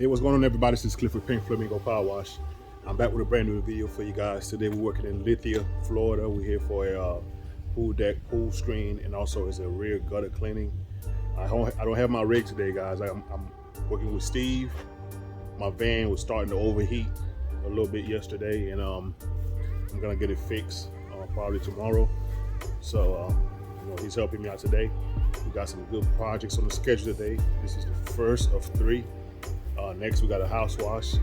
Hey, what's going on, everybody? This is Clifford Pink Flamingo Power Wash. I'm back with a brand new video for you guys. Today we're working in Lithia, Florida. We're here for a pool deck, pool screen, and also it's a rear gutter cleaning. I don't have my rig today, guys. I'm working with Steve. My van was starting to overheat a little bit yesterday, and I'm gonna get it fixed probably tomorrow. So he's helping me out today. We got some good projects on the schedule today. This is the first of 3. Next we got a house wash,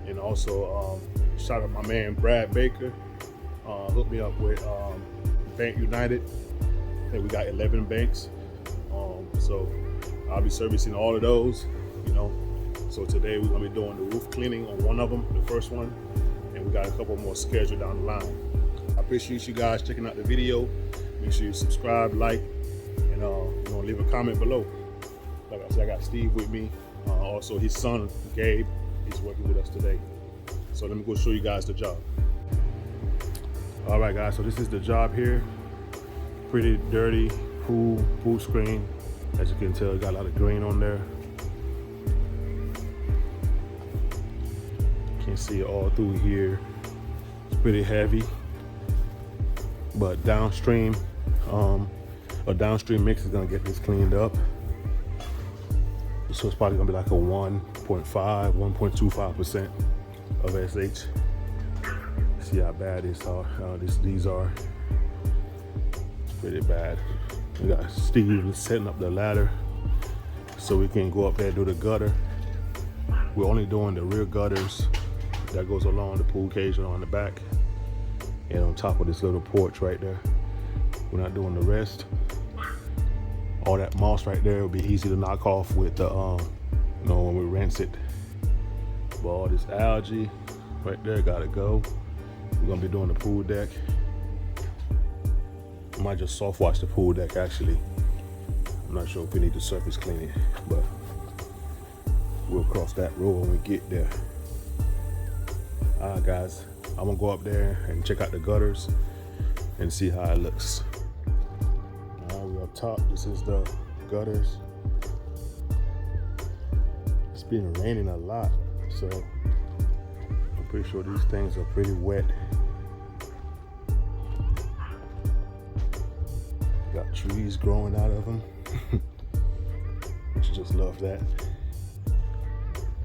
and also shout out my man Brad Baker, hooked me up with Bank United. I think we got 11 banks, so I'll be servicing all of those, So today we're gonna be doing the roof cleaning on one of them, the first one, and we got a couple more scheduled down the line. I appreciate you guys checking out the video. Make sure you subscribe, like, and leave a comment below. Like I said, I got Steve with me. Also his son Gabe, he's working with us today. So let me go show you guys the job. All right, guys, so this is the job here. Pretty dirty pool screen. As you can tell, it got a lot of green on there. You can see it all through here. It's pretty heavy, but downstream, a downstream mix is gonna get this cleaned up. So it's probably gonna be like a 1.25% of SH. See how bad these are. It's pretty bad. We got Steve setting up the ladder so we can go up there and do the gutter. We're only doing the rear gutters that goes along the pool cage and on the back and on top of this little porch right there. We're not doing the rest. All that moss right there will be easy to knock off with the, when we rinse it. But all this algae right there gotta go. We're gonna be doing the pool deck. I might just soft wash the pool deck actually. I'm not sure if we need to surface clean it, but we'll cross that road when we get there. All right, guys, I'm gonna go up there and check out the gutters and see how it looks. We're up top. This is the gutters. It's been raining a lot, so I'm pretty sure these things are pretty wet. Got trees growing out of them. You just love that.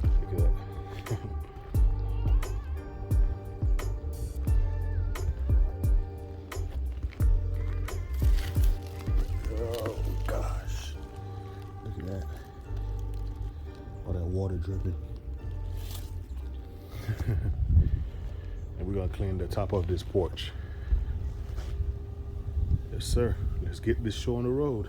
Look at that. Water dripping. And we're gonna clean the top of this porch. Yes, sir. Let's get this show on the road.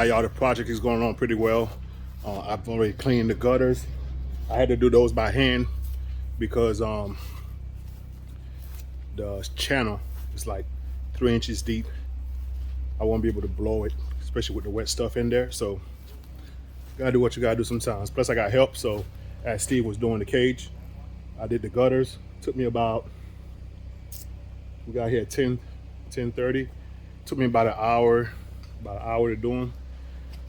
Y'all, the project is going on pretty well. I've already cleaned the gutters. I had to do those by hand because the channel is like 3 inches deep. I won't be able to blow it, especially with the wet stuff in there. So gotta do what you gotta do sometimes. Plus I got help, so as Steve was doing the cage, I did the gutters. Took me about, we got here at 10:30. Took me about an hour to do them.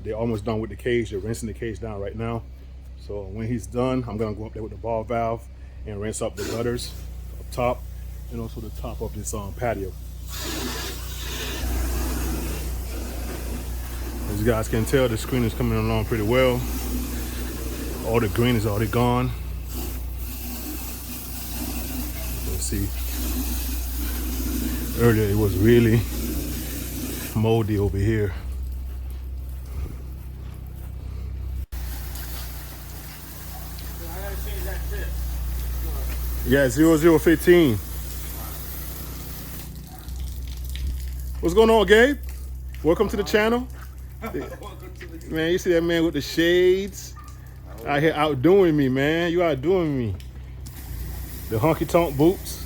They're almost done with the cage. They're rinsing the cage down right now. So when he's done, I'm gonna go up there with the ball valve and rinse up the gutters up top and also the top of this patio. As you guys can tell, the screen is coming along pretty well. All the green is already gone. Let's see. Earlier it was really moldy over here. Yeah, 0015. What's going on, Gabe? Welcome to the channel. Man, you see that man with the shades? Out here outdoing me, man. You outdoing me. The honky tonk boots.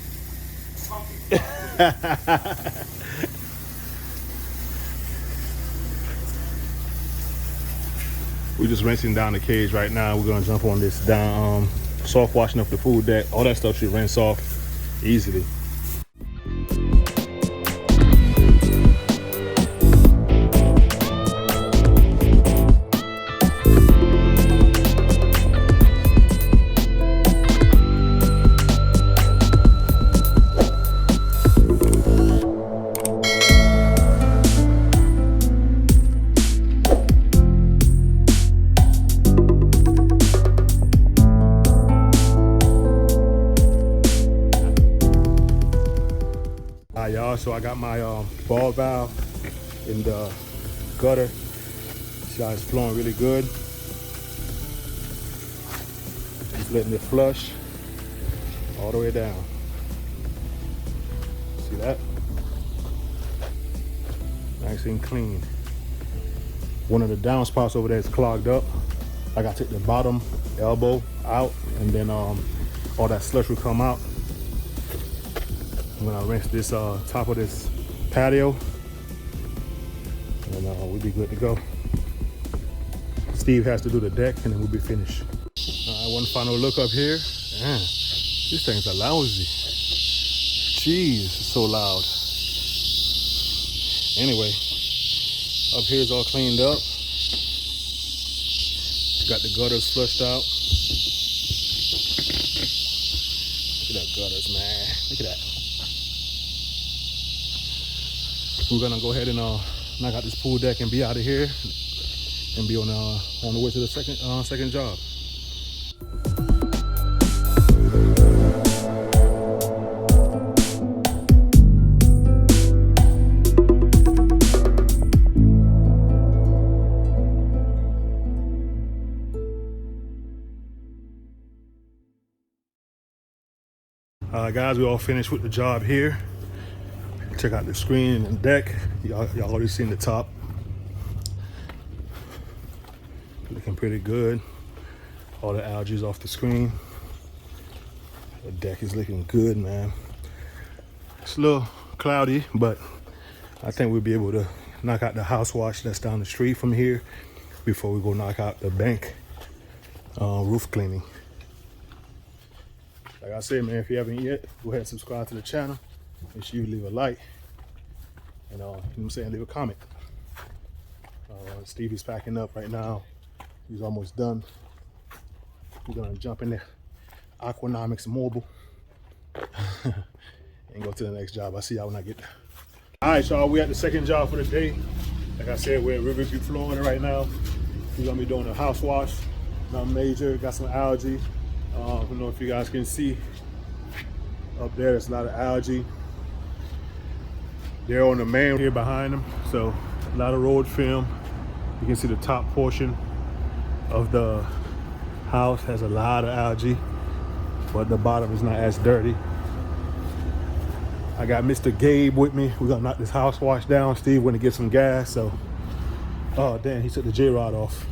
We're just rinsing down the cage right now. We're gonna jump on this down, soft washing up the pool deck. All that stuff should rinse off easily. Y'all, so I got my ball valve in the gutter. See how it's flowing really good. Just letting it flush all the way down. See that? Nice and clean. One of the downspouts over there is clogged up. I got to take the bottom elbow out, and then all that slush will come out. I'm gonna rinse this top of this patio, and we'll be good to go. Steve has to do the deck, and then we'll be finished. One final look up here. Man, these things are lousy. Jeez, it's so loud. Anyway, up here is all cleaned up. Got the gutters flushed out. Look at that gutters, man. Look at that. We're gonna go ahead and knock out this pool deck and be out of here, and be on the way to the second job. Guys, we all finished with the job here. Check out the screen and the deck. Y'all already seen the top. Looking pretty good. All the algae's off the screen. The deck is looking good, man. It's a little cloudy, but I think we'll be able to knock out the house wash that's down the street from here before we go knock out the bank roof cleaning. Like I said, man, if you haven't yet, go ahead and subscribe to the channel. Make sure you leave a like, and you know what I'm saying, leave a comment. Stevie's packing up right now. He's almost done. We're gonna jump in there, Aquanomics Mobile, and go to the next job. I'll see y'all when I get there. All right, y'all, we at the second job for the day. Like I said, we're in Riverview, Florida right now. We're gonna be doing a house wash. Nothing major, got some algae. I don't know if you guys can see up there, there's a lot of algae. They're on the main here behind them, so a lot of road film. You can see the top portion of the house has a lot of algae, but the bottom is not as dirty. I got Mr. Gabe with me. We're gonna knock this house wash down. Steve went to get some gas, so, oh damn, he took the J-rod off.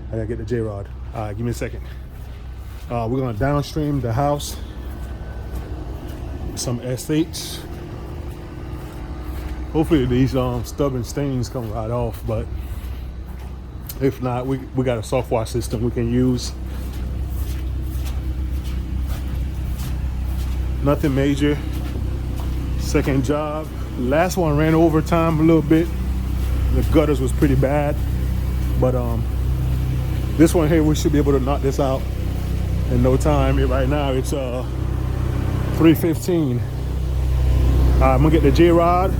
I gotta get the J-rod. All right, give me a second. We're gonna downstream the house, some SH. Hopefully these stubborn stains come right off, but if not, we got a soft wash system we can use. Nothing major. Second job. Last one ran overtime a little bit. The gutters was pretty bad, but this one here, we should be able to knock this out in no time. Right now it's 3:15. I'm gonna get the J-rod.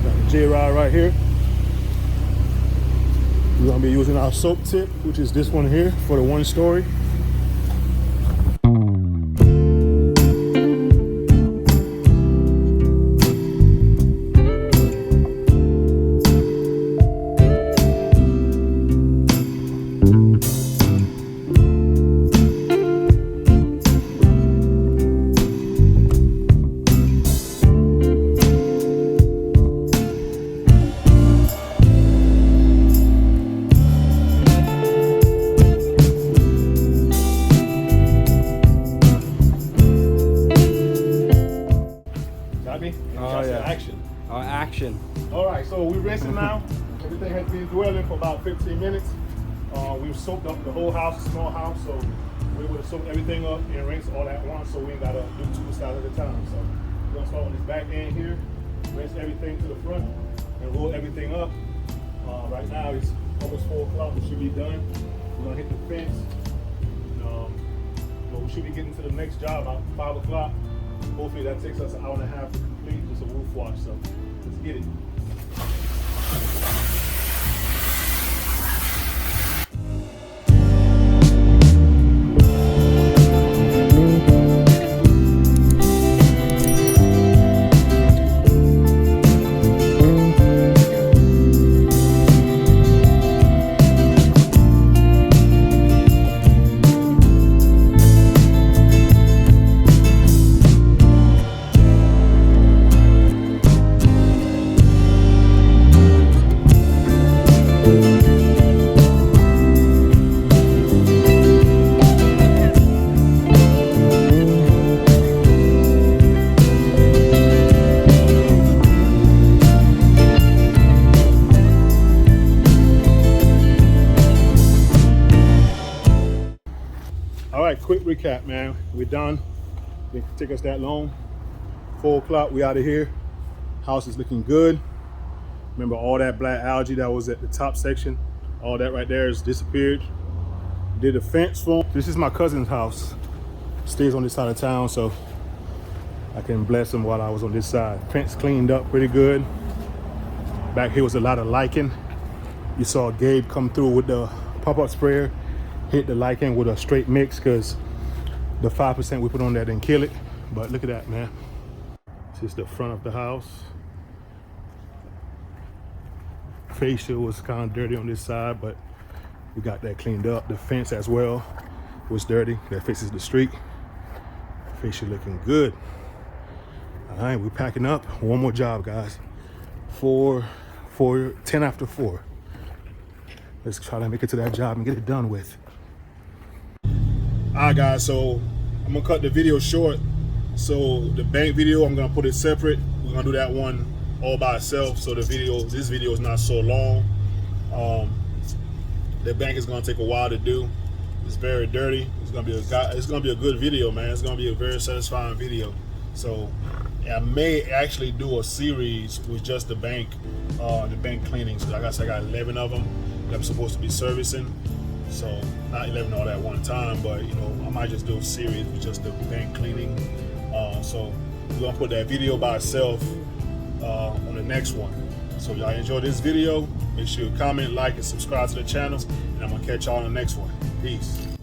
Got the J-rod right here. We're gonna be using our soap tip, which is this one here for the 1 story. And Oh, yeah. Action. Action. All right, so we're rinsing now. Everything has been dwelling for about 15 minutes. We've soaked up the whole house, small house, so we're able to soak everything up and rinse all at once, so we ain't gotta do 2 sides at a time. So we're gonna start on this back end here, rinse everything to the front, and roll everything up. Right now it's almost 4 o'clock. We should be done. We're gonna hit the fence. We should be getting to the next job about 5 o'clock. Hopefully that takes us an hour and a half to complete, just a roof wash. So let's get it. All right, quick recap, man. We're done. It didn't take us that long. 4 o'clock, we out of here. House is looking good. Remember all that black algae that was at the top section? All that right there has disappeared. Did a fence for him. This is my cousin's house. Stays on this side of town, so I can bless him while I was on this side. Fence cleaned up pretty good. Back here was a lot of lichen. You saw Gabe come through with the pop-up sprayer, hit the lichen with a straight mix, because the 5% we put on there didn't kill it. But look at that, man. This is the front of the house. Fascia was kind of dirty on this side, but we got that cleaned up. The fence as well was dirty. That faces the street. Fascia looking good. All right, we're packing up. One more job, guys. 10 after 4. Let's try to make it to that job and get it done with. All right, guys, so I'm gonna cut the video short. So the bank video, I'm gonna put it separate. We're gonna do that one all by itself, so this video is not so long. The bank is gonna take a while to do. It's very dirty. It's gonna be a good video, man. It's gonna be a very satisfying video. So I may actually do a series with just the bank cleanings. Like I said, I got 11 of them that I'm supposed to be servicing. So not 11 all at one time, but I might just do a series with just the bank cleaning. So we're gonna put that video by itself on the next one. So y'all enjoy this video. Make sure you comment, like, and subscribe to the channel, and I'm gonna catch y'all on the next one. Peace.